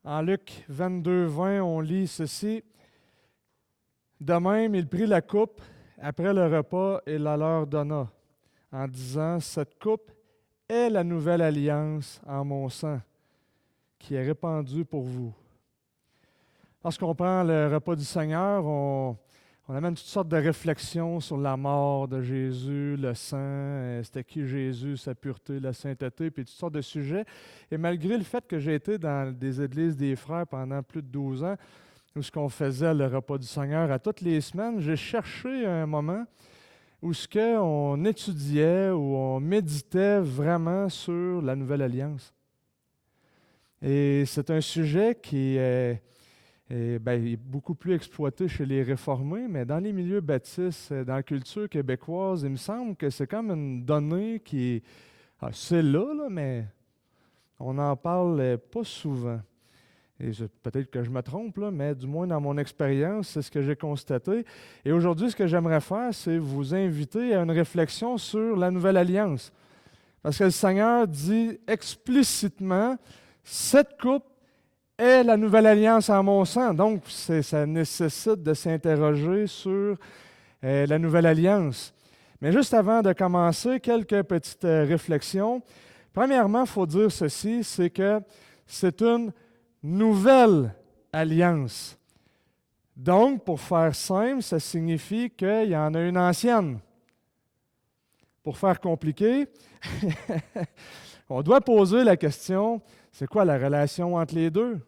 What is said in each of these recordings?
En Luc 22, 20, on lit ceci. De même, il prit la coupe après le repas et la leur donna, en disant, cette coupe est la nouvelle alliance en mon sang, qui est répandue pour vous. Lorsqu'on prend le repas du Seigneur, on amène toutes sortes de réflexions sur la mort de Jésus, le sang, c'était qui Jésus, sa pureté, la sainteté, puis toutes sortes de sujets. Et malgré le fait que j'ai été dans des églises des frères pendant plus de 12 ans, où ce qu'on faisait le repas du Seigneur à toutes les semaines, j'ai cherché un moment où ce qu'on étudiait, où on méditait vraiment sur la Nouvelle Alliance. Et c'est un sujet qui est il est beaucoup plus exploité chez les réformés, mais dans les milieux baptistes, dans la culture québécoise, il me semble que c'est comme une donnée qui est... c'est là, mais on n'en parle pas souvent. Et peut-être que je me trompe, là, mais du moins dans mon expérience, c'est ce que j'ai constaté. Et aujourd'hui, ce que j'aimerais faire, c'est vous inviter à une réflexion sur la Nouvelle Alliance. Parce que le Seigneur dit explicitement, cette coupe est la nouvelle alliance en mon sang. Donc, ça nécessite de s'interroger sur la nouvelle alliance. Mais juste avant de commencer, quelques petites réflexions. Premièrement, il faut dire ceci, c'est que c'est une nouvelle alliance. Donc, pour faire simple, ça signifie qu'il y en a une ancienne. Pour faire compliqué, on doit poser la question, c'est quoi la relation entre les deux?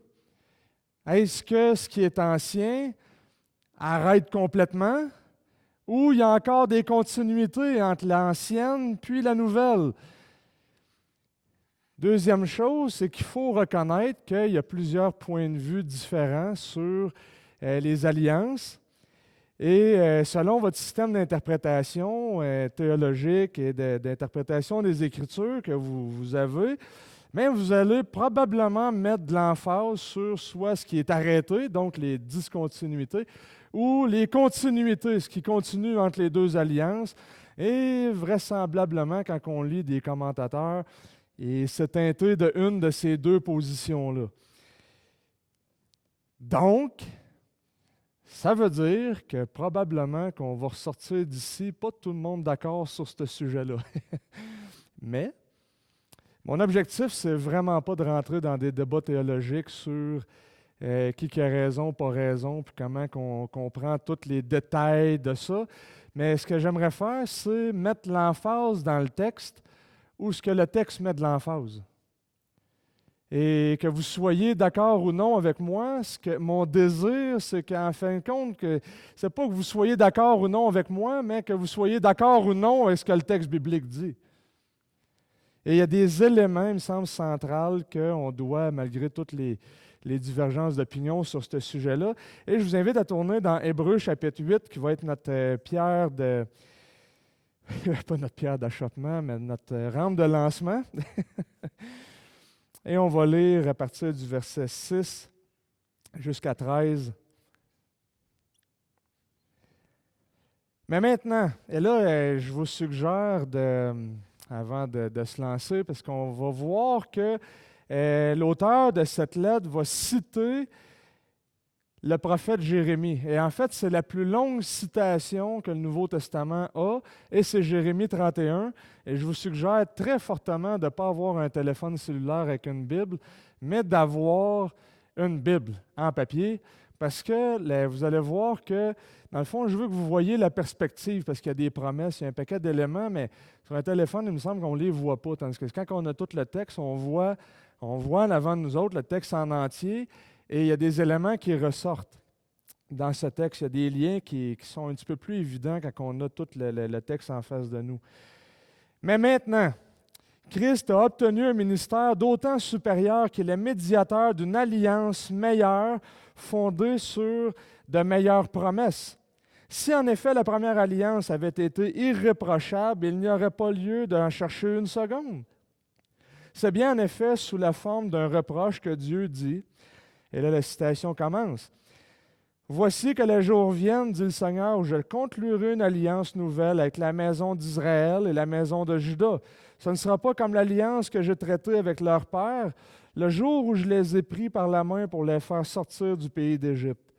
Est-ce que ce qui est ancien arrête complètement ou il y a encore des continuités entre l'ancienne puis la nouvelle? Deuxième chose, c'est qu'il faut reconnaître qu'il y a plusieurs points de vue différents sur les alliances. Et selon votre système d'interprétation théologique et d'interprétation des Écritures que vous avez, mais vous allez probablement mettre de l'emphase sur soit ce qui est arrêté, donc les discontinuités, ou les continuités, ce qui continue entre les deux alliances. Et vraisemblablement, quand on lit des commentateurs, et c'est teinté d'une de ces deux positions-là. Donc, ça veut dire que probablement qu'on va ressortir d'ici, pas tout le monde d'accord sur ce sujet-là. Mais mon objectif, c'est vraiment pas de rentrer dans des débats théologiques sur qui a raison, pas raison, puis comment on comprend tous les détails de ça. Mais ce que j'aimerais faire, c'est mettre l'emphase dans le texte où ce que le texte met de l'emphase. Et que vous soyez d'accord ou non avec moi, mon désir, c'est qu'en fin de compte, c'est pas que vous soyez d'accord ou non avec moi, mais que vous soyez d'accord ou non avec ce que le texte biblique dit. Et il y a des éléments, il me semble, centrales qu'on doit, malgré toutes les divergences d'opinion sur ce sujet-là. Et je vous invite à tourner dans Hébreux chapitre 8, qui va être notre pierre de... pas notre pierre d'achoppement, mais notre rampe de lancement. Et on va lire à partir du verset 6 jusqu'à 13. Mais maintenant, et là, je vous suggère, avant de se lancer, parce qu'on va voir que l'auteur de cette lettre va citer le prophète Jérémie. Et en fait, c'est la plus longue citation que le Nouveau Testament a, et c'est Jérémie 31. Et je vous suggère très fortement de ne pas avoir un téléphone cellulaire avec une Bible, mais d'avoir une Bible en papier, parce que vous allez voir que, dans le fond, je veux que vous voyez la perspective, parce qu'il y a des promesses, il y a un paquet d'éléments, mais sur un téléphone, il me semble qu'on ne les voit pas. Tandis que quand on a tout le texte, on voit en avant de nous autres le texte en entier, et il y a des éléments qui ressortent dans ce texte. Il y a des liens qui sont un petit peu plus évidents quand on a tout le texte en face de nous. Mais maintenant, Christ a obtenu un ministère d'autant supérieur qu'il est médiateur d'une alliance meilleure fondée sur de meilleures promesses. Si en effet la première alliance avait été irréprochable, il n'y aurait pas lieu d'en chercher une seconde. C'est bien en effet sous la forme d'un reproche que Dieu dit, et là la citation commence, Voici que les jours viennent, dit le Seigneur, où je conclurai une alliance nouvelle avec la maison d'Israël et la maison de Juda. Ce ne sera pas comme l'alliance que j'ai traitée avec leur père, le jour où je les ai pris par la main pour les faire sortir du pays d'Égypte.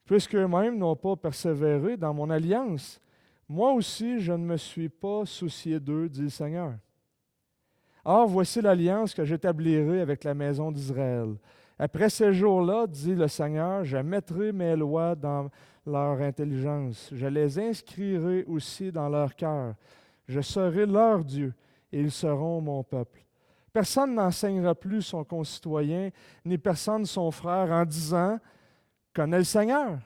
Puisqu'eux-mêmes n'ont pas persévéré dans mon alliance, moi aussi je ne me suis pas soucié d'eux, dit le Seigneur. Or, voici l'alliance que j'établirai avec la maison d'Israël. Après ces jours-là, dit le Seigneur, je mettrai mes lois dans leur intelligence. Je les inscrirai aussi dans leur cœur. Je serai leur Dieu et ils seront mon peuple. Personne n'enseignera plus son concitoyen, ni personne son frère en disant « Connais le Seigneur ».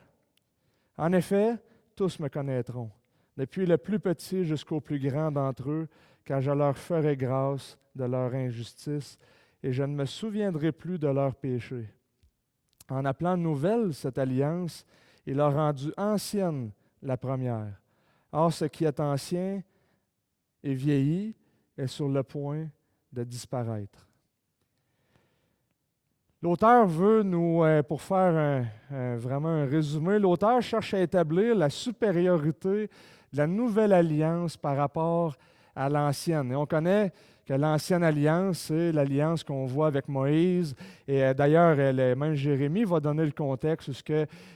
En effet, tous me connaîtront, depuis le plus petit jusqu'au plus grand d'entre eux, car je leur ferai grâce de leur injustice et je ne me souviendrai plus de leurs péchés. En appelant nouvelle cette alliance, il a rendu ancienne la première. Or, ce qui est ancien et vieilli est sur le point de disparaître. L'auteur veut nous, pour faire vraiment un résumé, l'auteur cherche à établir la supériorité de la nouvelle alliance par rapport à l'ancienne. Et on connaît que l'ancienne alliance, c'est l'alliance qu'on voit avec Moïse. Et d'ailleurs, même Jérémie va donner le contexte où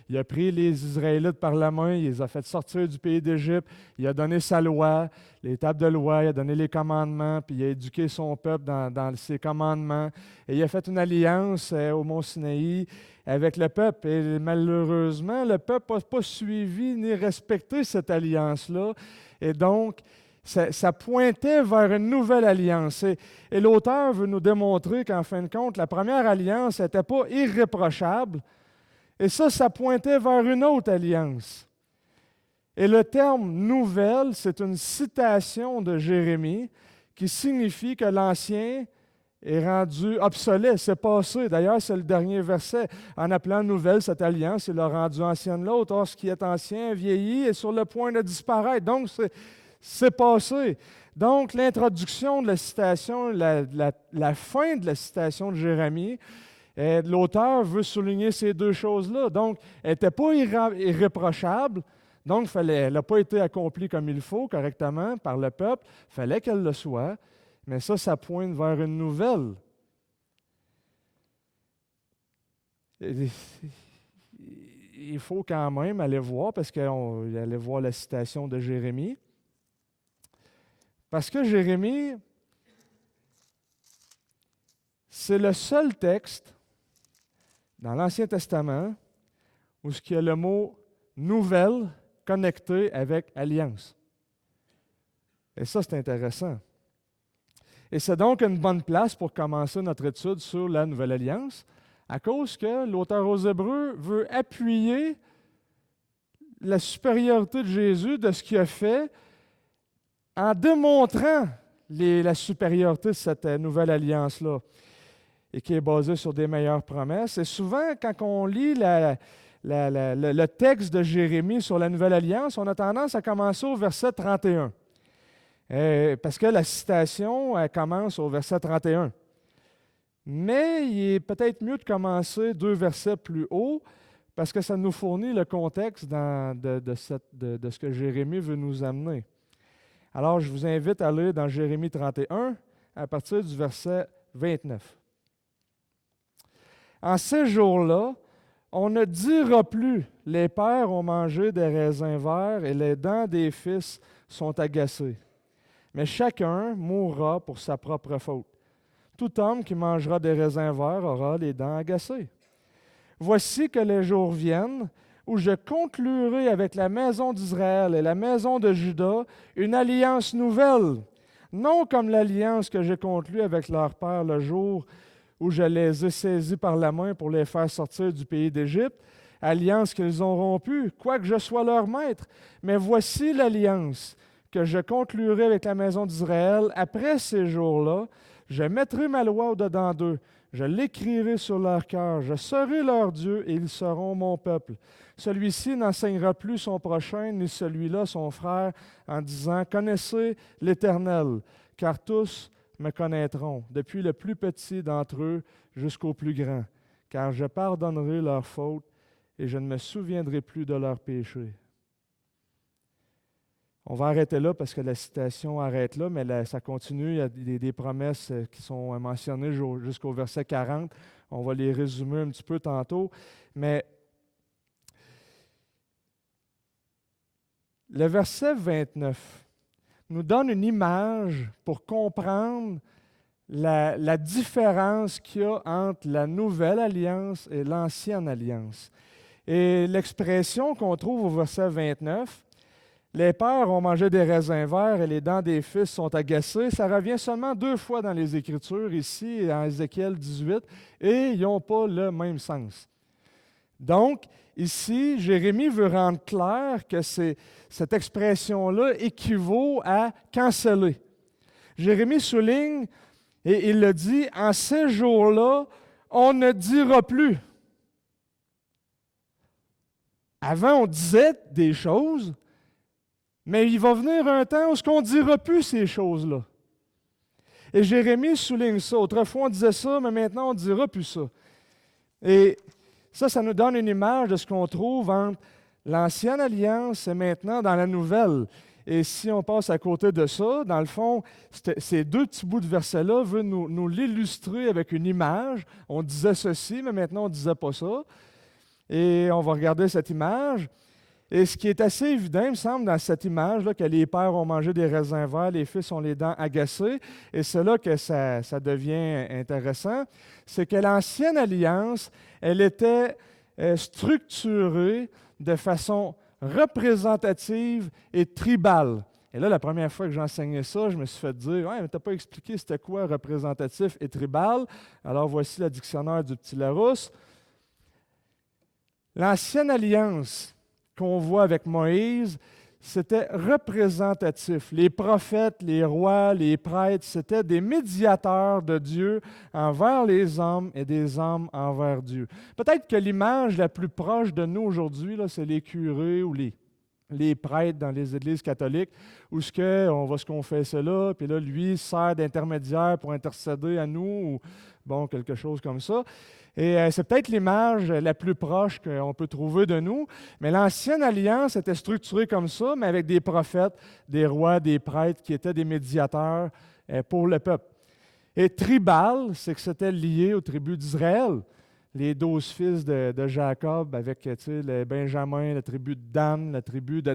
il a pris les Israélites par la main, il les a fait sortir du pays d'Égypte, il a donné sa loi, les tables de loi, il a donné les commandements, puis il a éduqué son peuple dans ses commandements. Et il a fait une alliance au mont Sinaï avec le peuple. Et malheureusement, le peuple n'a pas suivi ni respecté cette alliance-là. Et donc, ça pointait vers une nouvelle alliance. Et l'auteur veut nous démontrer qu'en fin de compte, la première alliance n'était pas irréprochable. Et ça pointait vers une autre alliance. Et le terme « nouvelle », c'est une citation de Jérémie qui signifie que l'ancien est rendu obsolète, c'est passé. D'ailleurs, c'est le dernier verset. En appelant nouvelle cette alliance, il a rendu ancienne l'autre. Or, ce qui est ancien, vieilli, est sur le point de disparaître. Donc, c'est passé. Donc, l'introduction de la citation, la fin de la citation de Jérémie, l'auteur veut souligner ces deux choses-là. Donc, elle n'était pas irréprochable. Donc, elle n'a pas été accomplie comme il faut, correctement, par le peuple. Il fallait qu'elle le soit. Mais ça pointe vers une nouvelle. Il faut quand même aller voir, parce qu'on allait voir la citation de Jérémie. Parce que Jérémie, c'est le seul texte dans l'Ancien Testament où il y a le mot « nouvelle » connecté avec « alliance ». Et ça, c'est intéressant. Et c'est donc une bonne place pour commencer notre étude sur la Nouvelle Alliance, à cause que l'auteur aux Hébreux veut appuyer la supériorité de Jésus, de ce qu'il a fait, en démontrant la supériorité de cette nouvelle alliance-là, et qui est basée sur des meilleures promesses. Et souvent, quand on lit le texte de Jérémie sur la nouvelle alliance, on a tendance à commencer au verset 31. Parce que la citation elle commence au verset 31. Mais il est peut-être mieux de commencer 2 versets plus haut, parce que ça nous fournit le contexte de ce que Jérémie veut nous amener. Alors, je vous invite à lire dans Jérémie 31, à partir du verset 29. En ces jours-là, on ne dira plus « Les pères ont mangé des raisins verts et les dents des fils sont agacées. » Mais chacun mourra pour sa propre faute. Tout homme qui mangera des raisins verts aura les dents agacées. Voici que les jours viennent où je conclurai avec la maison d'Israël et la maison de Juda une alliance nouvelle, non comme l'alliance que j'ai conclue avec leur père le jour où je les ai saisis par la main pour les faire sortir du pays d'Égypte, alliance qu'ils ont rompue, quoique je sois leur maître. Mais voici l'alliance que je conclurai avec la maison d'Israël. Après ces jours-là, je mettrai ma loi au-dedans d'eux, je l'écrirai sur leur cœur, je serai leur Dieu et ils seront mon peuple. Celui-ci n'enseignera plus son prochain, ni celui-là son frère, en disant « Connaissez l'Éternel, car tous me connaîtront, depuis le plus petit d'entre eux jusqu'au plus grand, car je pardonnerai leurs fautes et je ne me souviendrai plus de leurs péchés. On va arrêter là parce que la citation arrête là, mais ça continue. Il y a des promesses qui sont mentionnées jusqu'au verset 40. On va les résumer un petit peu tantôt. Mais le verset 29 nous donne une image pour comprendre la différence qu'il y a entre la nouvelle alliance et l'ancienne alliance. Et l'expression qu'on trouve au verset 29, les pères ont mangé des raisins verts et les dents des fils sont agacées, ça revient seulement 2 fois dans les Écritures, ici en Ézéchiel 18, et ils n'ont pas le même sens. Donc, ici, Jérémie veut rendre clair que cette expression-là équivaut à canceller. Jérémie souligne, et il le dit, en ces jours-là, on ne dira plus. Avant, on disait des choses, mais il va venir un temps où on ne dira plus ces choses-là. Et Jérémie souligne ça. Autrefois, on disait ça, mais maintenant, on ne dira plus ça. Et ça nous donne une image de ce qu'on trouve entre l'ancienne alliance et maintenant dans la nouvelle. Et si on passe à côté de ça, dans le fond, ces 2 petits bouts de versets-là veulent nous l'illustrer avec une image. On disait ceci, mais maintenant, on ne disait pas ça. Et on va regarder cette image. Et ce qui est assez évident, il me semble, dans cette image-là, que les pères ont mangé des raisins verts, les fils ont les dents agacées, et c'est là que ça devient intéressant, c'est que l'ancienne alliance, elle était structurée de façon représentative et tribale. Et là, la première fois que j'enseignais ça, je me suis fait dire « Ouais, mais tu n'as pas expliqué c'était quoi représentatif et tribal. » Alors voici le dictionnaire du Petit Larousse. L'ancienne alliance qu'on voit avec Moïse, c'était représentatif. Les prophètes, les rois, les prêtres, c'était des médiateurs de Dieu envers les hommes et des hommes envers Dieu. Peut-être que l'image la plus proche de nous aujourd'hui, c'est les curés ou les prêtres dans les églises catholiques, où on va se confesser là, puis là, lui sert d'intermédiaire pour intercéder à nous, ou bon, quelque chose comme ça. Et c'est peut-être l'image la plus proche qu'on peut trouver de nous, mais l'ancienne alliance était structurée comme ça, mais avec des prophètes, des rois, des prêtres qui étaient des médiateurs pour le peuple. Et tribal, c'est que c'était lié aux tribus d'Israël. Les 12 fils de Jacob avec le Benjamin, la tribu de Dan,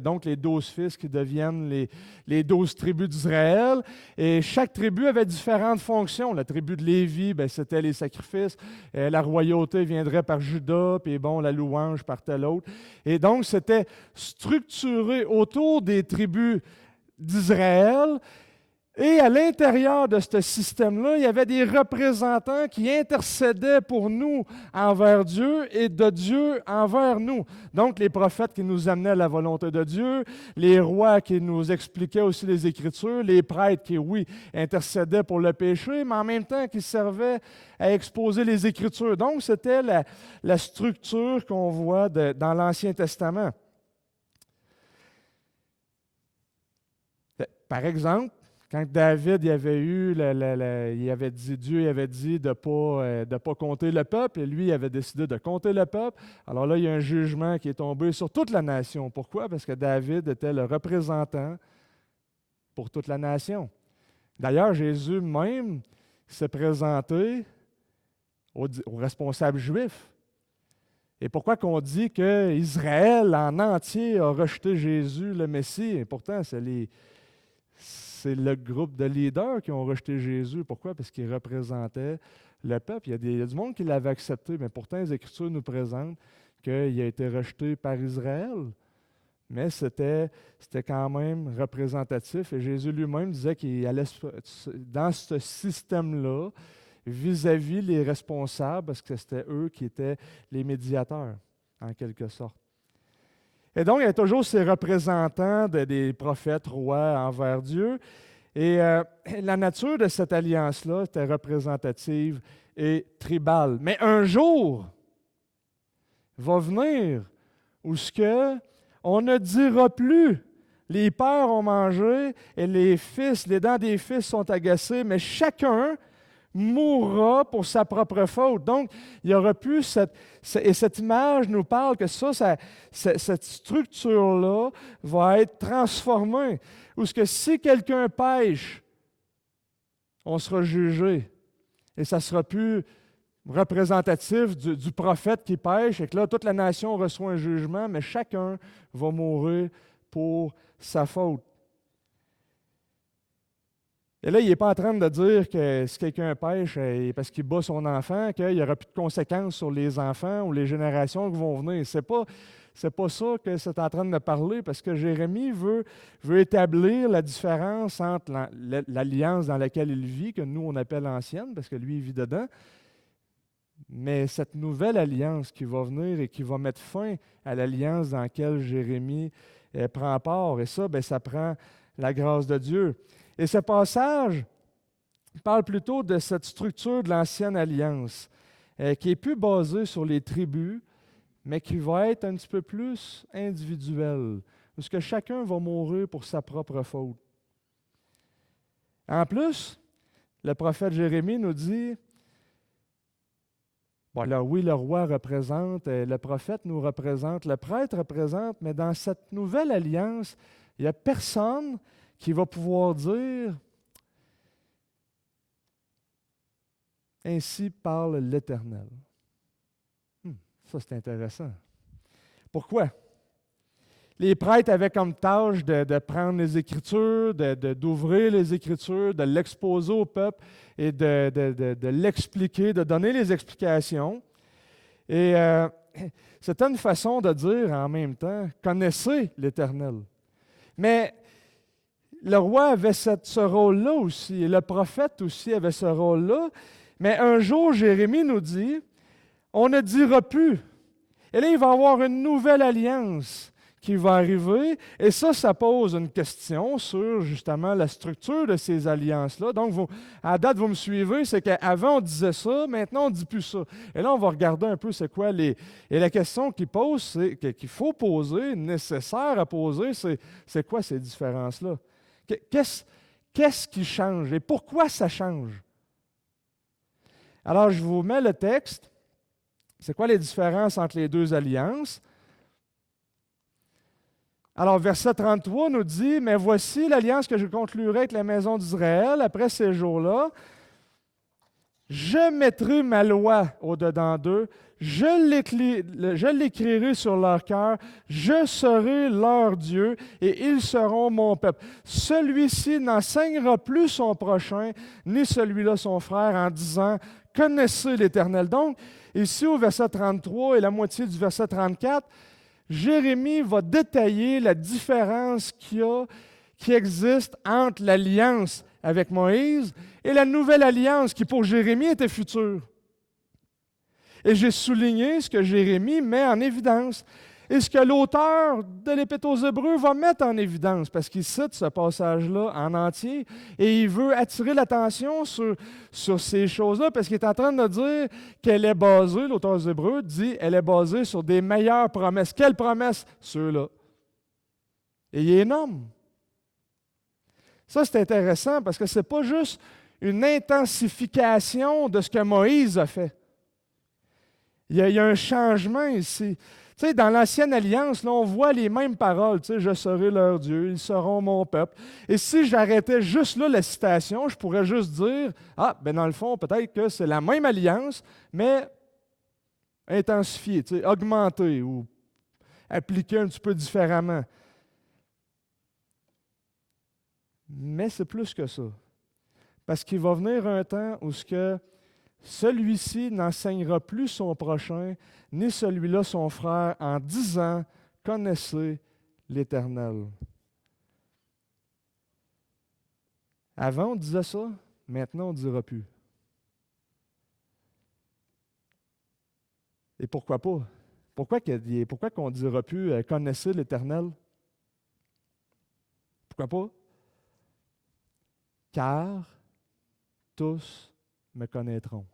donc les 12 fils qui deviennent les 12 tribus d'Israël. Et chaque tribu avait différentes fonctions. La tribu de Lévi, c'était les sacrifices. La royauté viendrait par Juda, puis bon, la louange par tel autre. Et donc, c'était structuré autour des tribus d'Israël. Et à l'intérieur de ce système-là, il y avait des représentants qui intercédaient pour nous envers Dieu et de Dieu envers nous. Donc, les prophètes qui nous amenaient à la volonté de Dieu, les rois qui nous expliquaient aussi les Écritures, les prêtres qui, oui, intercédaient pour le péché, mais en même temps qui servaient à exposer les Écritures. Donc, c'était la structure qu'on voit dans l'Ancien Testament. Par exemple, quand David Dieu avait dit de ne pas compter le peuple, et lui il avait décidé de compter le peuple, alors là, il y a un jugement qui est tombé sur toute la nation. Pourquoi? Parce que David était le représentant pour toute la nation. D'ailleurs, Jésus même s'est présenté aux responsables juifs. Et pourquoi qu'on dit qu'Israël en entier a rejeté Jésus, le Messie? Et pourtant, c'est le groupe de leaders qui ont rejeté Jésus. Pourquoi? Parce qu'il représentait le peuple. Il y a du monde qui l'avait accepté, mais pourtant les Écritures nous présentent qu'il a été rejeté par Israël. Mais c'était quand même représentatif. Et Jésus lui-même disait qu'il allait dans ce système-là, vis-à-vis les responsables, parce que c'était eux qui étaient les médiateurs, en quelque sorte. Et donc, il y a toujours ces représentants des prophètes, rois envers Dieu. Et la nature de cette alliance-là était représentative et tribale. Mais un jour va venir où on ne dira plus « les pères ont mangé et les dents des fils sont agacées », mais chacun mourra pour sa propre faute. Donc, il n'y aura plus et cette image nous parle que cette structure-là va être transformée. Ou ce que si quelqu'un pêche, on sera jugé. Et ça ne sera plus représentatif du prophète qui pêche, et que là, toute la nation reçoit un jugement, mais chacun va mourir pour sa faute. Et là, il n'est pas en train de dire que si quelqu'un pêche parce qu'il bat son enfant, qu'il n'y aura plus de conséquences sur les enfants ou les générations qui vont venir. C'est pas ça que c'est en train de parler, parce que Jérémie veut établir la différence entre l'alliance dans laquelle il vit, que nous, on appelle ancienne, parce que lui, il vit dedans, mais cette nouvelle alliance qui va venir et qui va mettre fin à l'alliance dans laquelle Jérémie prend part. Et ça, ça prend la grâce de Dieu. Et ce passage parle plutôt de cette structure de l'ancienne alliance, qui est plus basée sur les tribus, mais qui va être un petit peu plus individuelle, parce que chacun va mourir pour sa propre faute. En plus, le prophète Jérémie nous dit, bon, alors oui, le roi représente, le prophète nous représente, le prêtre représente, mais dans cette nouvelle alliance, il n'y a personne qui va pouvoir dire « Ainsi parle l'Éternel ». Ça, c'est intéressant. Pourquoi? Les prêtres avaient comme tâche de prendre les Écritures, d'ouvrir les Écritures, de l'exposer au peuple et de l'expliquer, de donner les explications. Et c'était une façon de dire en même temps « Connaissez l'Éternel ». Mais le roi avait ce rôle-là aussi, et le prophète aussi avait ce rôle-là. Mais un jour, Jérémie nous dit, on ne dira plus. Et là, il va y avoir une nouvelle alliance qui va arriver. Et ça pose une question sur justement la structure de ces alliances-là. Donc, à date, vous me suivez, c'est qu'avant, on disait ça, maintenant, on ne dit plus ça. Et là, on va regarder un peu c'est quoi les... Et la question qu'il faut poser, nécessaire à poser, c'est quoi ces différences-là? Qu'est-ce qui change et pourquoi ça change? Alors, je vous mets le texte. C'est quoi les différences entre les deux alliances? Alors, verset 33 nous dit, « Mais voici l'alliance que je conclurai avec la maison d'Israël après ces jours-là. Je mettrai ma loi au-dedans d'eux, je l'écrirai sur leur cœur, je serai leur Dieu et ils seront mon peuple. Celui-ci n'enseignera plus son prochain, ni celui-là son frère, en disant, « Connaissez l'Éternel. » Donc, ici au verset 33 et la moitié du verset 34, Jérémie va détailler la différence qui existe entre l'alliance avec Moïse et la nouvelle alliance qui pour Jérémie était future. Et j'ai souligné ce que Jérémie met en évidence et ce que l'auteur de l'Épître aux Hébreux va mettre en évidence, parce qu'il cite ce passage-là en entier et il veut attirer l'attention sur ces choses-là, parce qu'il est en train de dire qu'elle est basée, l'auteur des Hébreux dit, elle est basée sur des meilleures promesses. Quelles promesses? Ceux-là. Et il est nomme. Ça, c'est intéressant parce que ce n'est pas juste une intensification de ce que Moïse a fait. Il y a un changement ici. Tu sais, dans l'Ancienne Alliance, là, on voit les mêmes paroles. Tu sais, « Je serai leur Dieu, ils seront mon peuple ». Et si j'arrêtais juste là la citation, je pourrais juste dire « Ah, ben dans le fond, peut-être que c'est la même alliance, mais intensifiée, tu sais, augmentée ou appliquée un petit peu différemment ». Mais c'est plus que ça. Parce qu'il va venir un temps où celui-ci n'enseignera plus son prochain, ni celui-là son frère, en disant « Connaissez l'Éternel ». Avant, on disait ça, maintenant, on ne dira plus. Et pourquoi pas? Pourquoi qu'on ne dira plus « Connaissez l'Éternel » ? Pourquoi pas? Car tous me connaîtront.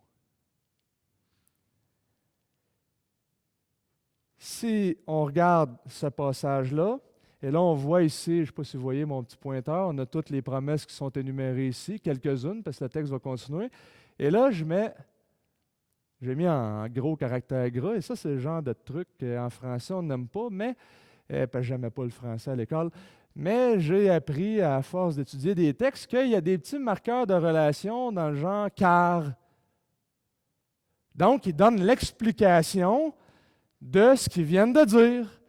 Si on regarde ce passage-là, et là on voit ici, je ne sais pas si vous voyez mon petit pointeur, on a toutes les promesses qui sont énumérées ici, quelques-unes, parce que le texte va continuer. Et là, j'ai mis en gros caractère gras, et ça, c'est le genre de truc qu'en français, on n'aime pas, mais, parce que je n'aimais pas le français à l'école, mais j'ai appris, à force d'étudier des textes, qu'il y a des petits marqueurs de relation dans le genre car. Donc, ils donnent l'explication de ce qu'ils viennent de dire.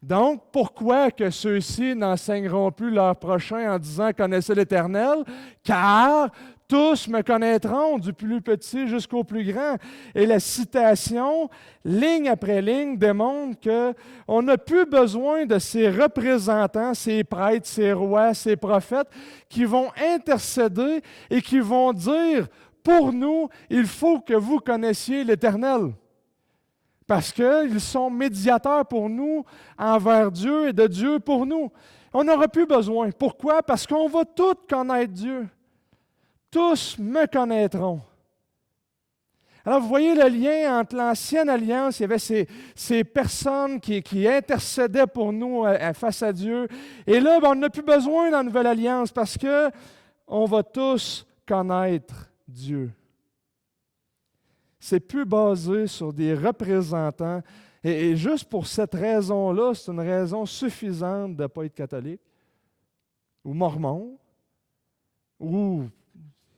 Donc, pourquoi que ceux-ci n'enseigneront plus leur prochain en disant « Connaissez l'Éternel » ? Car tous me connaîtront, du plus petit jusqu'au plus grand. Et la citation, ligne après ligne, démontre qu'on n'a plus besoin de ces représentants, ces prêtres, ces rois, ces prophètes, qui vont intercéder et qui vont dire « Pour nous, il faut que vous connaissiez l'Éternel ». Parce qu'ils sont médiateurs pour nous envers Dieu et de Dieu pour nous. On n'aura plus besoin. Pourquoi? Parce qu'on va tous connaître Dieu. Tous me connaîtront. Alors, vous voyez le lien entre l'Ancienne Alliance, il y avait ces personnes qui intercédaient pour nous face à Dieu. Et là, on n'a plus besoin dans la Nouvelle Alliance parce qu'on va tous connaître Dieu. C'est plus basé sur des représentants. Et juste pour cette raison-là, c'est une raison suffisante de ne pas être catholique, ou mormon, ou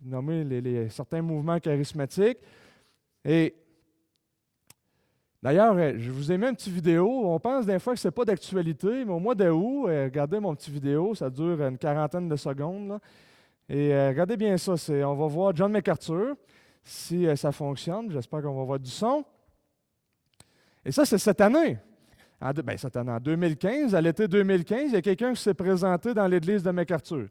nommer certains mouvements charismatiques. Et d'ailleurs, je vous ai mis une petite vidéo. On pense des fois que ce n'est pas d'actualité, mais au mois d'août, regardez mon petit vidéo, ça dure une quarantaine de secondes. Là. Et regardez bien ça, on va voir John MacArthur. Si ça fonctionne, j'espère qu'on va avoir du son. Et ça, c'est cette année. Cette année, en 2015, à l'été 2015, il y a quelqu'un qui s'est présenté dans l'église de MacArthur.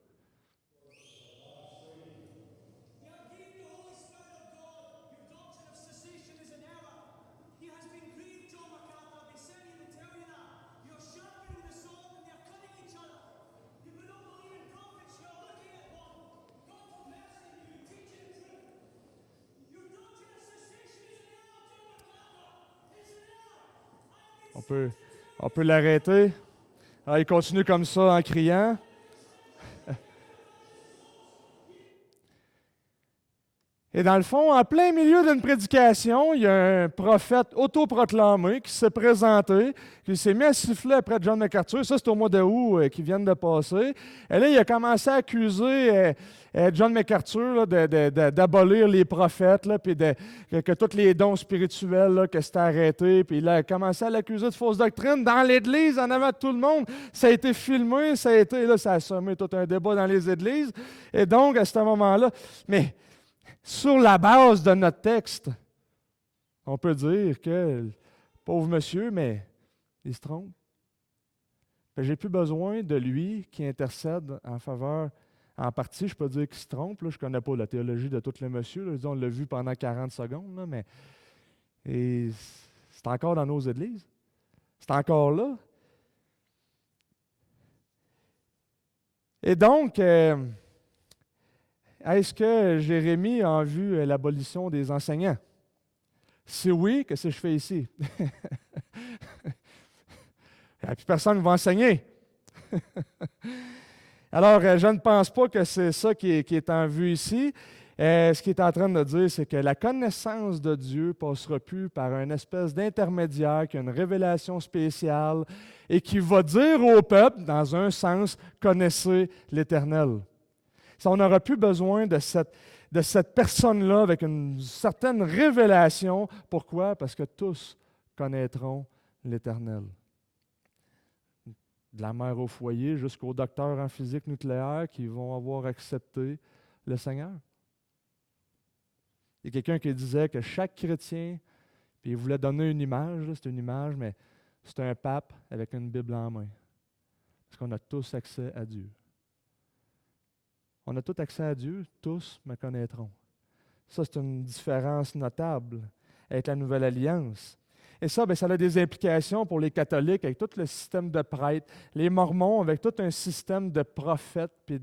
On peut l'arrêter. Alors, il continue comme ça en criant. Et dans le fond, en plein milieu d'une prédication, il y a un prophète autoproclamé qui s'est présenté, qui s'est mis à siffler après John MacArthur. Ça, c'est au mois d'août qui vient de passer. Et là, il a commencé à accuser John MacArthur là, d'abolir les prophètes, là, puis que tous les dons spirituels, là, que c'était arrêté. Puis il a commencé à l'accuser de fausse doctrine dans l'Église, en avant de tout le monde. Ça a été filmé, ça a semé tout un débat dans les églises. Et donc, à ce moment-là, mais sur la base de notre texte, on peut dire que pauvre monsieur, mais il se trompe. Je n'ai plus besoin de lui qui intercède en faveur, en partie, je peux dire qu'il se trompe. Là, je ne connais pas la théologie de tous les messieurs. Là, on l'a vu pendant 40 secondes, là, mais c'est encore dans nos églises. C'est encore là. Et donc, est-ce que Jérémie a vu l'abolition des enseignants? Si oui, qu'est-ce que je fais ici? Il n'y a plus personne qui va enseigner. Alors, je ne pense pas que c'est ça qui est en vue ici. Ce qu'il est en train de dire, c'est que la connaissance de Dieu ne passera plus par une espèce d'intermédiaire qui a une révélation spéciale et qui va dire au peuple, dans un sens, connaissez l'Éternel. On n'aura plus besoin de cette personne-là avec une certaine révélation. Pourquoi? Parce que tous connaîtront l'Éternel. De la mère au foyer jusqu'aux docteurs en physique nucléaire qui vont avoir accepté le Seigneur. Il y a quelqu'un qui disait que chaque chrétien, puis il voulait donner une image, c'est une image, mais c'est un pape avec une Bible en main. Parce qu'on a tous accès à Dieu. On a tous accès à Dieu, tous me connaîtront. Ça, c'est une différence notable avec la Nouvelle Alliance. Et ça, bien, ça a des implications pour les catholiques avec tout le système de prêtres, les mormons avec tout un système de prophètes, puis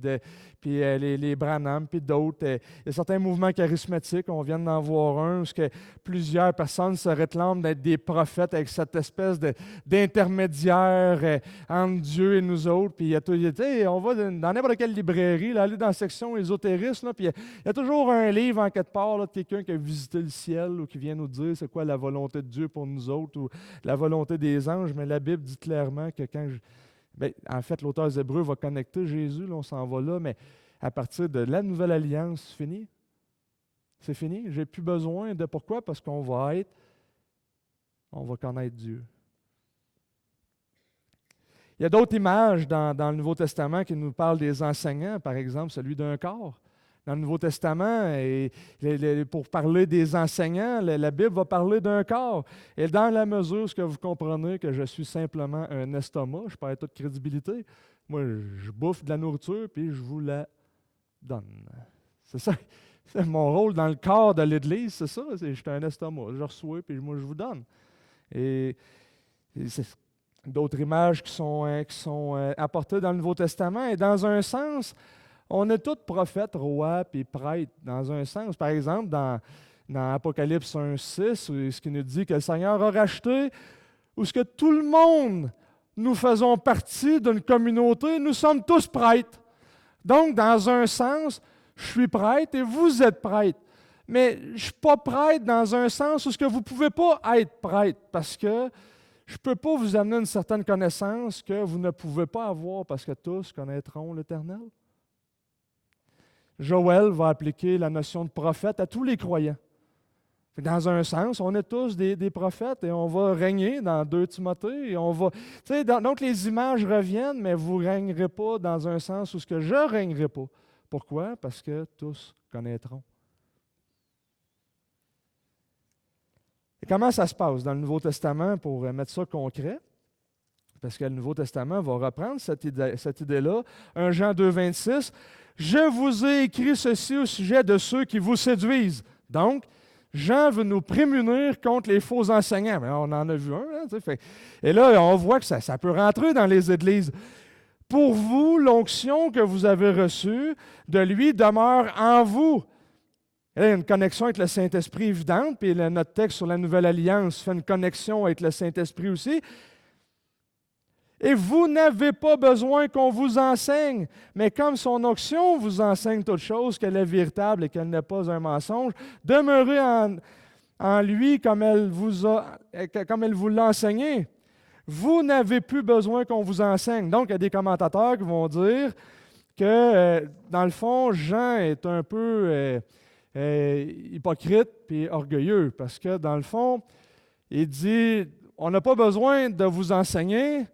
les Branham, puis d'autres. Il y a certains mouvements charismatiques, on vient d'en voir un, où que plusieurs personnes se réclament d'être des prophètes avec cette espèce d'intermédiaire entre Dieu et nous autres. Puis il y a on va dans n'importe quelle librairie, là, aller dans la section ésotérisme, là, puis il y a toujours un livre en quelque part là, de quelqu'un qui a visité le ciel ou qui vient nous dire c'est quoi la volonté de Dieu pour nous autres ou la volonté des anges. Mais la Bible dit clairement que en fait, l'auteur des Hébreux va connecter Jésus, là, on s'en va là, mais à partir de la nouvelle alliance, c'est fini. C'est fini. J'ai plus besoin de pourquoi? Parce qu'on va connaître Dieu. Il y a d'autres images dans le Nouveau Testament qui nous parlent des enseignants, par exemple, celui d'un corps. Dans le Nouveau Testament, pour parler des enseignants, la Bible va parler d'un corps. Et dans la mesure où vous comprenez que je suis simplement un estomac, je perds toute crédibilité, moi, je bouffe de la nourriture puis je vous la donne. C'est ça. C'est mon rôle dans le corps de l'Église, c'est ça. Je suis un estomac. Je reçois puis moi, je vous donne. Et c'est d'autres images qui sont apportées dans le Nouveau Testament. Et dans un sens, on est tous prophètes, rois puis prêtres, dans un sens. Par exemple, dans Apocalypse 1,6, ce qui nous dit que le Seigneur a racheté, où ce que tout le monde, nous faisons partie d'une communauté, nous sommes tous prêtres. Donc, dans un sens, je suis prêtre et vous êtes prêtre. Mais je ne suis pas prêtre dans un sens où ce que vous ne pouvez pas être prêtre, parce que je ne peux pas vous amener une certaine connaissance que vous ne pouvez pas avoir, parce que tous connaîtront l'Éternel. Joël va appliquer la notion de prophète à tous les croyants. Dans un sens, on est tous des prophètes et on va régner dans 2 Timothée. Et donc les images reviennent, mais vous ne régnerez pas dans un sens où ce que je ne régnerai pas. Pourquoi? Parce que tous connaîtront. Et comment ça se passe dans le Nouveau Testament pour mettre ça concret? Parce que le Nouveau Testament va reprendre cette idée-là. 1 Jean 2, 26. « Je vous ai écrit ceci au sujet de ceux qui vous séduisent. » Donc, Jean veut nous prémunir contre les faux enseignants. Mais on en a vu un. Et là, on voit que ça peut rentrer dans les églises. « Pour vous, l'onction que vous avez reçue de lui demeure en vous. » Il y a une connexion avec le Saint-Esprit évidente, puis notre texte sur la Nouvelle Alliance fait une connexion avec le Saint-Esprit aussi. Et vous n'avez pas besoin qu'on vous enseigne, mais comme son onction vous enseigne toute chose, qu'elle est véritable et qu'elle n'est pas un mensonge, demeurez en lui comme elle vous l'a enseigné. Vous n'avez plus besoin qu'on vous enseigne. Donc, il y a des commentateurs qui vont dire que, dans le fond, Jean est un peu hypocrite et orgueilleux, parce que, dans le fond, il dit, on n'a pas besoin de vous enseigner.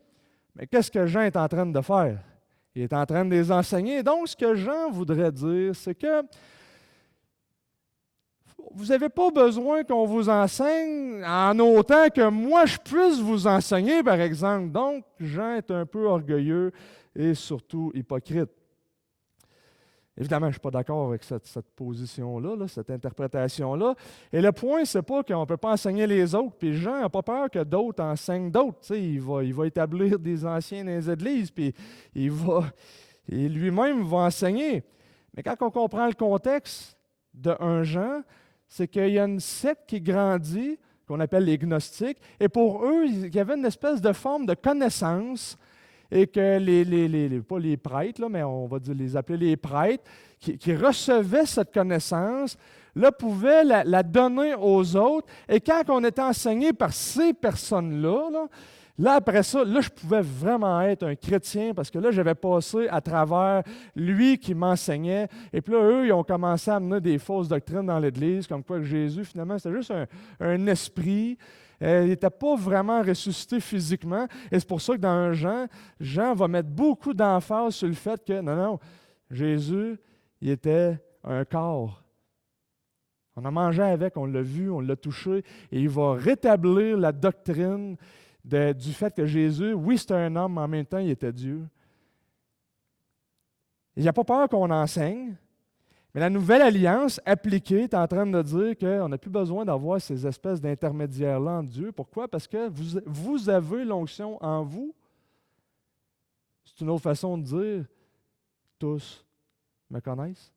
Mais qu'est-ce que Jean est en train de faire? Il est en train de les enseigner. Donc, ce que Jean voudrait dire, c'est que vous n'avez pas besoin qu'on vous enseigne en autant que moi, je puisse vous enseigner, par exemple. Donc, Jean est un peu orgueilleux et surtout hypocrite. Évidemment, je ne suis pas d'accord avec cette position-là, cette interprétation-là. Et le point, ce n'est pas qu'on ne peut pas enseigner les autres. Puis Jean n'a pas peur que d'autres enseignent d'autres. Il va établir des anciens dans les églises, puis il lui-même va enseigner. Mais quand on comprend le contexte de 1 Jean, c'est qu'il y a une secte qui grandit, qu'on appelle les gnostiques, et pour eux, il y avait une espèce de forme de connaissance, et que pas les prêtres, là, mais on va les appeler les prêtres, qui recevaient cette connaissance, là, pouvaient la donner aux autres. Et quand on était enseigné par ces personnes-là, là, après ça, là, je pouvais vraiment être un chrétien parce que là, j'avais passé à travers lui qui m'enseignait. Et puis là, eux, ils ont commencé à amener des fausses doctrines dans l'Église, comme quoi que Jésus, finalement, c'était juste un esprit. Il n'était pas vraiment ressuscité physiquement. Et c'est pour ça que dans Jean va mettre beaucoup d'emphase sur le fait que, non, Jésus, il était un corps. On a mangé avec, on l'a vu, on l'a touché, et il va rétablir la doctrine du fait que Jésus, oui, c'était un homme, mais en même temps, il était Dieu. Il n'y a pas peur qu'on enseigne, Mais la nouvelle alliance appliquée est en train de dire qu'on n'a plus besoin d'avoir ces espèces d'intermédiaires-là en Dieu. Pourquoi? Parce que vous avez l'onction en vous. C'est une autre façon de dire, tous me connaissent.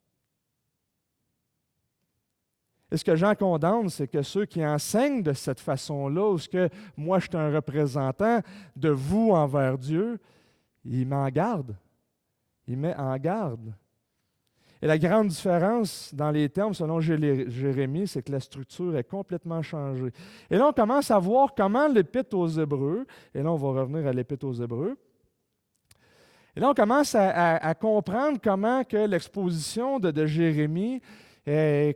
Et ce que Jean condamne, c'est que ceux qui enseignent de cette façon-là, ou ce que moi je suis un représentant de vous envers Dieu, il met en garde. Il met en garde. Et la grande différence dans les termes, selon Jérémie, c'est que la structure est complètement changée. Et là, on commence à voir comment l'Épître aux Hébreux, et là, on va revenir à l'Épître aux Hébreux, et là, on commence à comprendre comment que l'exposition de Jérémie,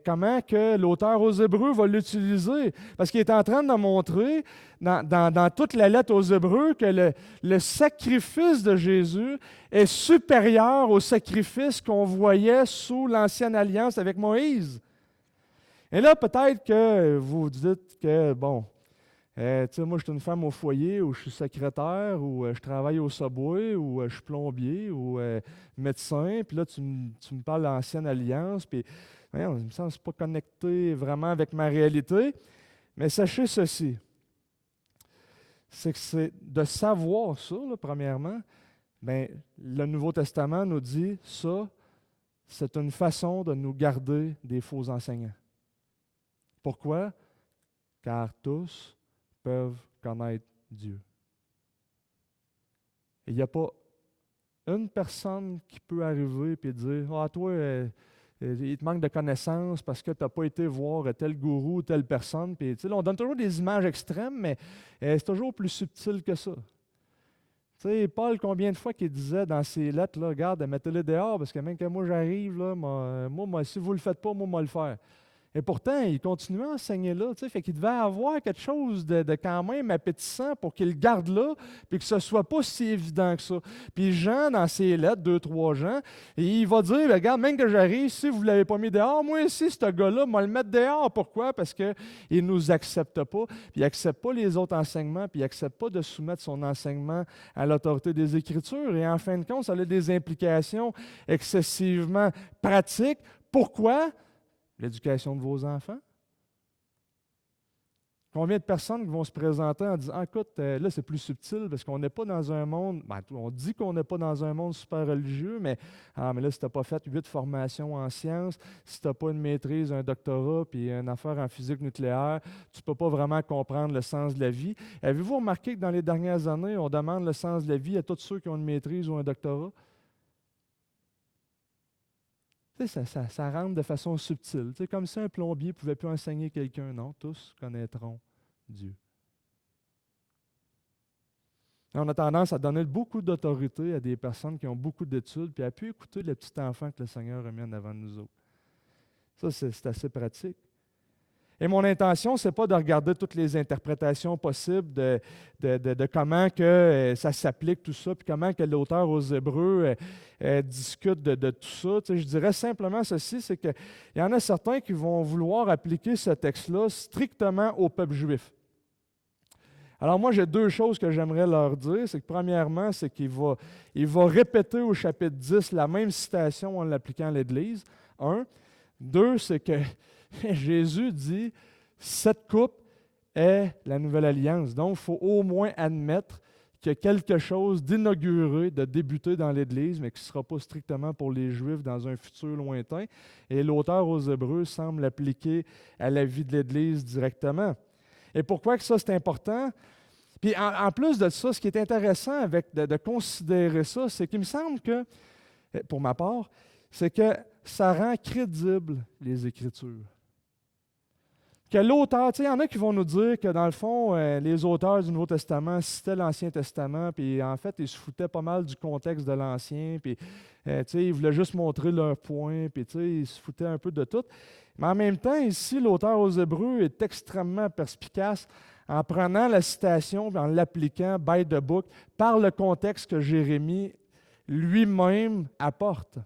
comment que l'auteur aux Hébreux va l'utiliser. Parce qu'il est en train de montrer dans toute la lettre aux Hébreux que le sacrifice de Jésus est supérieur au sacrifice qu'on voyait sous l'Ancienne Alliance avec Moïse. Et là, peut-être que vous dites que, bon, tu sais, moi, je suis une femme au foyer, ou je suis secrétaire, ou je travaille au Subway, ou je suis plombier, ou médecin, puis là, tu me parles de l'Ancienne Alliance, puis voyons, il me semble que ce n'est pas connecté vraiment avec ma réalité. Mais sachez ceci, c'est que c'est de savoir ça, là, premièrement, bien, le Nouveau Testament nous dit ça, c'est une façon de nous garder des faux enseignants. Pourquoi? Car tous peuvent connaître Dieu. Il n'y a pas une personne qui peut arriver et dire « Ah, toi, il te manque de connaissances parce que tu n'as pas été voir tel gourou ou telle personne. » Puis, tu sais, on donne toujours des images extrêmes, mais c'est toujours plus subtil que ça. Tu sais, Paul, combien de fois qu'il disait dans ses lettres, là, regarde, mettez-le dehors, parce que même que moi j'arrive, là, moi, si vous ne le faites pas, moi le faire. Et pourtant, il continuait à enseigner là, tu sais, fait qu'il devait avoir quelque chose de quand même appétissant pour qu'il le garde là, puis que ce ne soit pas si évident que ça. Puis Jean, dans ses lettres, 2-3 Jean, il va dire, regarde, même que j'arrive, si vous ne l'avez pas mis dehors, moi aussi, ce gars-là, moi le mettre dehors. Pourquoi? Parce qu'il ne nous accepte pas, puis il n'accepte pas les autres enseignements, puis il n'accepte pas de soumettre son enseignement à l'autorité des Écritures. Et en fin de compte, ça a des implications excessivement pratiques. Pourquoi? L'éducation de vos enfants. Combien de personnes vont se présenter en disant « Ah, écoute, là, c'est plus subtil parce qu'on n'est pas dans un monde... » on dit qu'on n'est pas dans un monde super religieux, mais là, si tu n'as pas fait 8 formations en sciences, si tu n'as pas une maîtrise, un doctorat, puis une affaire en physique nucléaire, tu ne peux pas vraiment comprendre le sens de la vie. Avez-vous remarqué que dans les dernières années, on demande le sens de la vie à tous ceux qui ont une maîtrise ou un doctorat? Ça rentre de façon subtile. Comme si un plombier ne pouvait plus enseigner quelqu'un. Non, tous connaîtront Dieu. On a tendance à donner beaucoup d'autorité à des personnes qui ont beaucoup d'études, puis à pu écouter le petit enfant que le Seigneur a mis en avant de nous autres. Ça, c'est assez pratique. Et mon intention, ce n'est pas de regarder toutes les interprétations possibles de comment que ça s'applique, tout ça, puis comment que l'auteur aux Hébreux discute de tout ça. Tu sais, je dirais simplement ceci, c'est qu'il y en a certains qui vont vouloir appliquer ce texte-là strictement au peuple juif. Alors moi, j'ai 2 choses que j'aimerais leur dire. C'est que premièrement, c'est qu'il va répéter au chapitre 10 la même citation en l'appliquant à l'Église. 1. 2, c'est que Jésus dit « Cette coupe est la nouvelle alliance ». Donc, il faut au moins admettre qu'il y a quelque chose d'inauguré, de débuté dans l'Église, mais qui ne sera pas strictement pour les Juifs dans un futur lointain. Et l'auteur aux Hébreux semble l'appliquer à la vie de l'Église directement. Et pourquoi que ça, c'est important? Puis en plus de ça, ce qui est intéressant de considérer ça, c'est qu'il me semble que, pour ma part, c'est que ça rend crédible les Écritures. Que l'auteur, tu sais, il y en a qui vont nous dire que dans le fond, les auteurs du Nouveau Testament citaient l'Ancien Testament, puis en fait, ils se foutaient pas mal du contexte de l'Ancien, puis tu sais, ils voulaient juste montrer leur point, puis tu sais, ils se foutaient un peu de tout. Mais en même temps, ici, l'auteur aux Hébreux est extrêmement perspicace en prenant la citation et en l'appliquant by the book par le contexte que Jérémie lui-même apporte.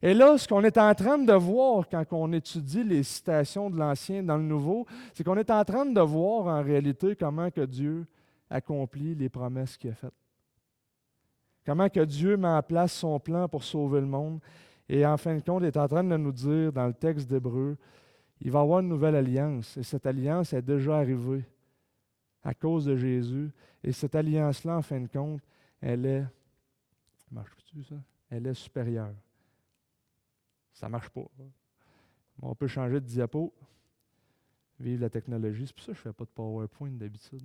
Et là, ce qu'on est en train de voir quand on étudie les citations de l'Ancien dans le Nouveau, c'est qu'on est en train de voir en réalité comment que Dieu accomplit les promesses qu'il a faites. Comment que Dieu met en place son plan pour sauver le monde. Et en fin de compte, il est en train de nous dire dans le texte d'Hébreu, il va y avoir une nouvelle alliance. Et cette alliance est déjà arrivée à cause de Jésus. Et cette alliance-là, en fin de compte, elle est... Marche-tu ça? Elle est supérieure. Ça ne marche pas. On peut changer de diapo. Vive la technologie. C'est pour ça que je ne fais pas de PowerPoint d'habitude.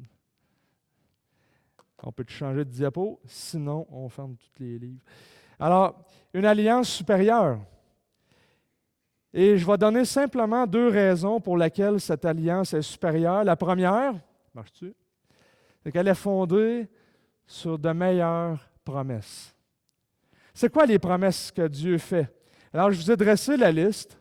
On peut changer de diapo, sinon on ferme tous les livres. Alors, une alliance supérieure. Et je vais donner simplement 2 raisons pour lesquelles cette alliance est supérieure. La première, marche-tu? C'est qu'elle est fondée sur de meilleures promesses. C'est quoi les promesses que Dieu fait? Alors, je vous ai dressé la liste.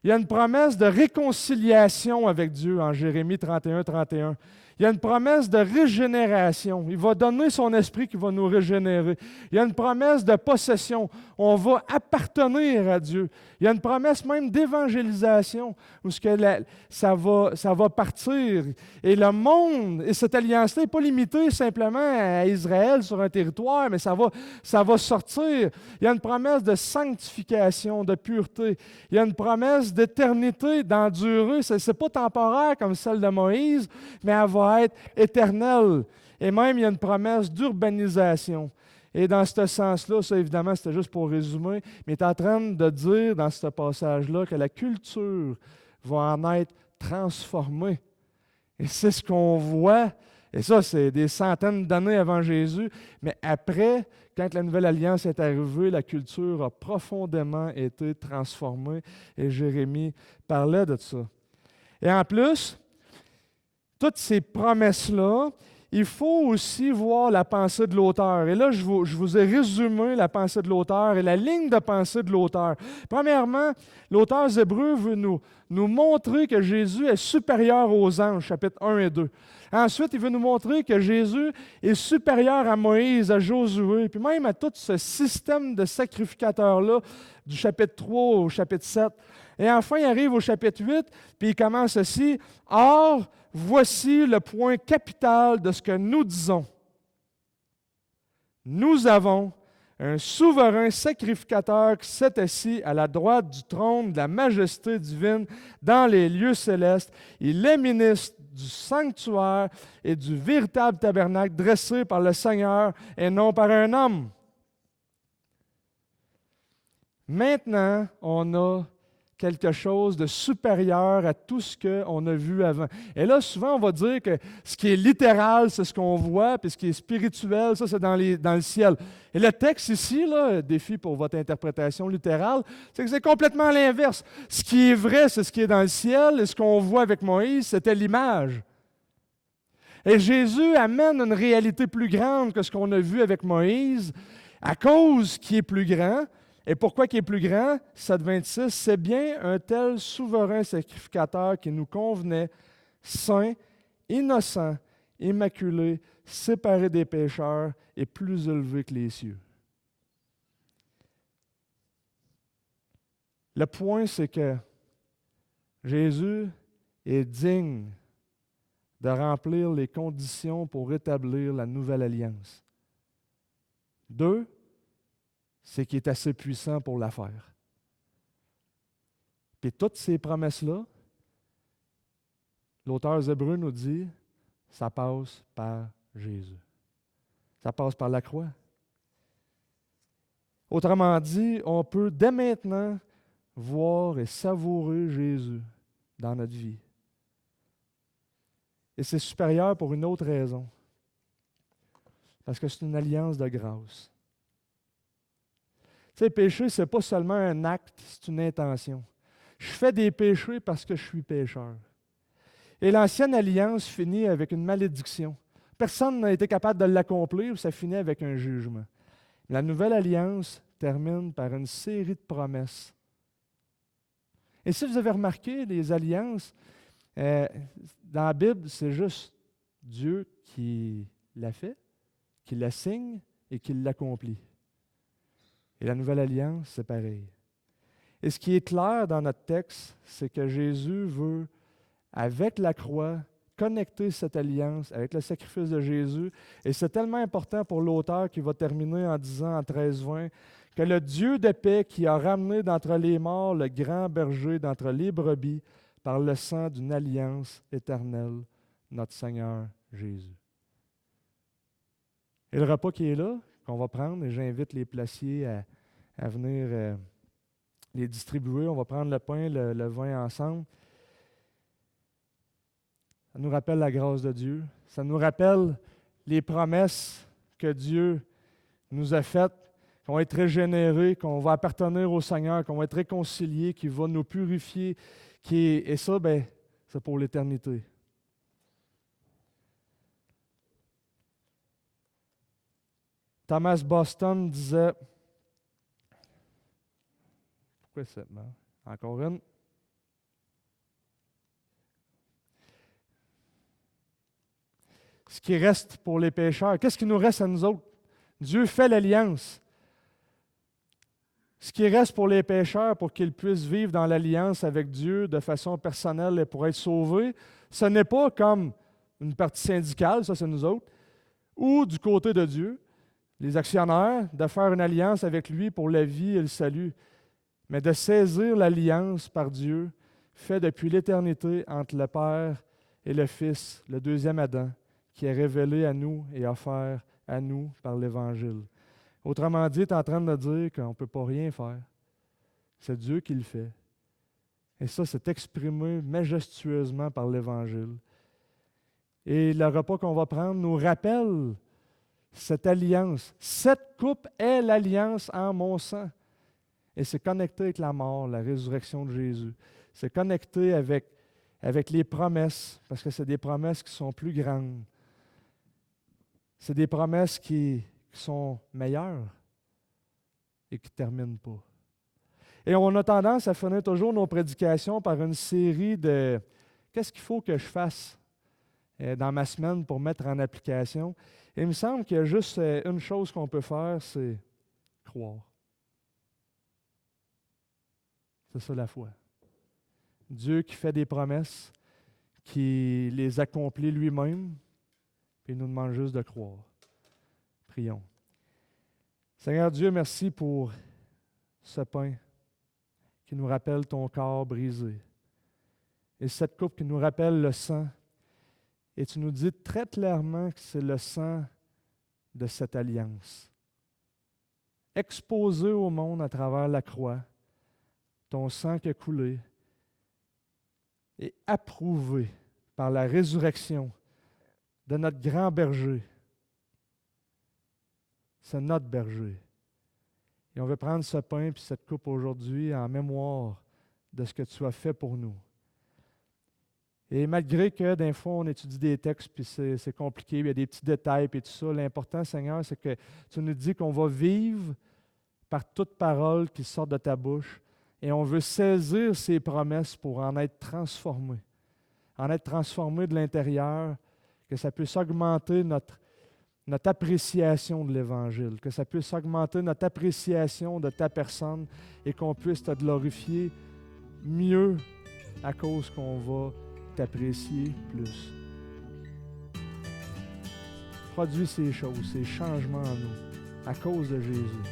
Il y a une promesse de réconciliation avec Dieu en Jérémie 31, 31. Il y a une promesse de régénération. Il va donner son esprit qui va nous régénérer. Il y a une promesse de possession. On va appartenir à Dieu. Il y a une promesse même d'évangélisation où ça va partir. Et le monde, et cette alliance-là n'est pas limitée simplement à Israël sur un territoire, mais ça va sortir. Il y a une promesse de sanctification, de pureté. Il y a une promesse d'éternité, d'endurer. Ce n'est pas temporaire comme celle de Moïse, mais elle va être éternelle. Et même, il y a une promesse d'urbanisation. Et dans ce sens-là, ça évidemment, c'était juste pour résumer, mais il est en train de dire dans ce passage-là que la culture va en être transformée. Et c'est ce qu'on voit. Et ça, c'est des centaines d'années avant Jésus. Mais après, quand la nouvelle alliance est arrivée, la culture a profondément été transformée. Et Jérémie parlait de ça. Et en plus, toutes ces promesses-là, il faut aussi voir la pensée de l'auteur. Et là, je vous ai résumé la pensée de l'auteur et la ligne de pensée de l'auteur. Premièrement, l'auteur Hébreu veut nous montrer que Jésus est supérieur aux anges, chapitre 1 et 2. Ensuite, il veut nous montrer que Jésus est supérieur à Moïse, à Josué, puis même à tout ce système de sacrificateurs-là, du chapitre 3 au chapitre 7. Et enfin, il arrive au chapitre 8, puis il commence ceci. « Or, voici le point capital de ce que nous disons. Nous avons un souverain sacrificateur qui s'est assis à la droite du trône de la majesté divine dans les lieux célestes. Il est ministre du sanctuaire et du véritable tabernacle dressé par le Seigneur et non par un homme. » Maintenant, on a quelque chose de supérieur à tout ce qu'on a vu avant. Et là, souvent, on va dire que ce qui est littéral, c'est ce qu'on voit, puis ce qui est spirituel, ça, c'est dans le ciel. Et le texte ici, là, défi pour votre interprétation littérale, c'est que c'est complètement l'inverse. Ce qui est vrai, c'est ce qui est dans le ciel, et ce qu'on voit avec Moïse, c'était l'image. Et Jésus amène une réalité plus grande que ce qu'on a vu avec Moïse, à cause qui est plus grand. Et pourquoi qui est plus grand? 7,26, c'est bien un tel souverain sacrificateur qui nous convenait, saint, innocent, immaculé, séparé des pécheurs et plus élevé que les cieux. Le point, c'est que Jésus est digne de remplir les conditions pour établir la nouvelle alliance. 2, c'est qu'il est assez puissant pour la faire. Puis toutes ces promesses-là, l'auteur hébreu nous dit, ça passe par Jésus. Ça passe par la croix. Autrement dit, on peut dès maintenant voir et savourer Jésus dans notre vie. Et c'est supérieur pour une autre raison. Parce que c'est une alliance de grâce. Tu sais, péché, ce n'est pas seulement un acte, c'est une intention. Je fais des péchés parce que je suis pécheur. Et l'ancienne alliance finit avec une malédiction. Personne n'a été capable de l'accomplir, ça finit avec un jugement. La nouvelle alliance termine par une série de promesses. Et si vous avez remarqué, les alliances, dans la Bible, c'est juste Dieu qui l'a fait, qui la signe et qui l'accomplit. Et la nouvelle alliance, c'est pareil. Et ce qui est clair dans notre texte, c'est que Jésus veut, avec la croix, connecter cette alliance avec le sacrifice de Jésus. Et c'est tellement important pour l'auteur qui va terminer en disant en 13-20 que le Dieu de paix qui a ramené d'entre les morts le grand berger d'entre les brebis par le sang d'une alliance éternelle, notre Seigneur Jésus. Et le repas qui est là, qu'on va prendre, et j'invite les placiers à venir les distribuer. On va prendre le pain, le vin ensemble. Ça nous rappelle la grâce de Dieu. Ça nous rappelle les promesses que Dieu nous a faites, qu'on va être régénérés, qu'on va appartenir au Seigneur, qu'on va être réconciliés, qu'il va nous purifier. Et ça, c'est pour l'éternité. Thomas Boston disait, pourquoi c'est non? Encore une. Ce qui reste pour les pécheurs, qu'est-ce qui nous reste à nous autres? Dieu fait l'alliance. Ce qui reste pour les pécheurs, pour qu'ils puissent vivre dans l'alliance avec Dieu de façon personnelle et pour être sauvés, ce n'est pas comme une partie syndicale, ça c'est nous autres, ou du côté de Dieu, les actionnaires, de faire une alliance avec lui pour la vie et le salut, mais de saisir l'alliance par Dieu, faite depuis l'éternité entre le Père et le Fils, le deuxième Adam, qui est révélé à nous et offert à nous par l'Évangile. Autrement dit, il est en train de dire qu'on ne peut pas rien faire. C'est Dieu qui le fait. Et ça, c'est exprimé majestueusement par l'Évangile. Et le repas qu'on va prendre nous rappelle cette alliance. Cette coupe est l'alliance en mon sang. Et c'est connecté avec la mort, la résurrection de Jésus. C'est connecté avec les promesses, parce que c'est des promesses qui sont plus grandes. C'est des promesses qui sont meilleures et qui ne terminent pas. Et on a tendance à finir toujours nos prédications par une série de « qu'est-ce qu'il faut que je fasse dans ma semaine pour mettre en application? » Et il me semble qu'il y a juste une chose qu'on peut faire, c'est croire. C'est ça la foi. Dieu qui fait des promesses, qui les accomplit lui-même, puis il nous demande juste de croire. Prions. Seigneur Dieu, merci pour ce pain qui nous rappelle ton corps brisé. Et cette coupe qui nous rappelle le sang. Et tu nous dis très clairement que c'est le sang de cette alliance. Exposé au monde à travers la croix, ton sang qui a coulé, et approuvé par la résurrection de notre grand berger. C'est notre berger. Et on veut prendre ce pain et cette coupe aujourd'hui en mémoire de ce que tu as fait pour nous. Et malgré que des fois on étudie des textes puis c'est compliqué, il y a des petits détails et tout ça, l'important, Seigneur, c'est que tu nous dis qu'on va vivre par toute parole qui sort de ta bouche et on veut saisir ces promesses pour en être transformés. En être transformés de l'intérieur, que ça puisse augmenter notre appréciation de l'Évangile, que ça puisse augmenter notre appréciation de ta personne et qu'on puisse te glorifier mieux à cause qu'on va t'apprécier plus. Produis ces choses, ces changements en nous, à cause de Jésus.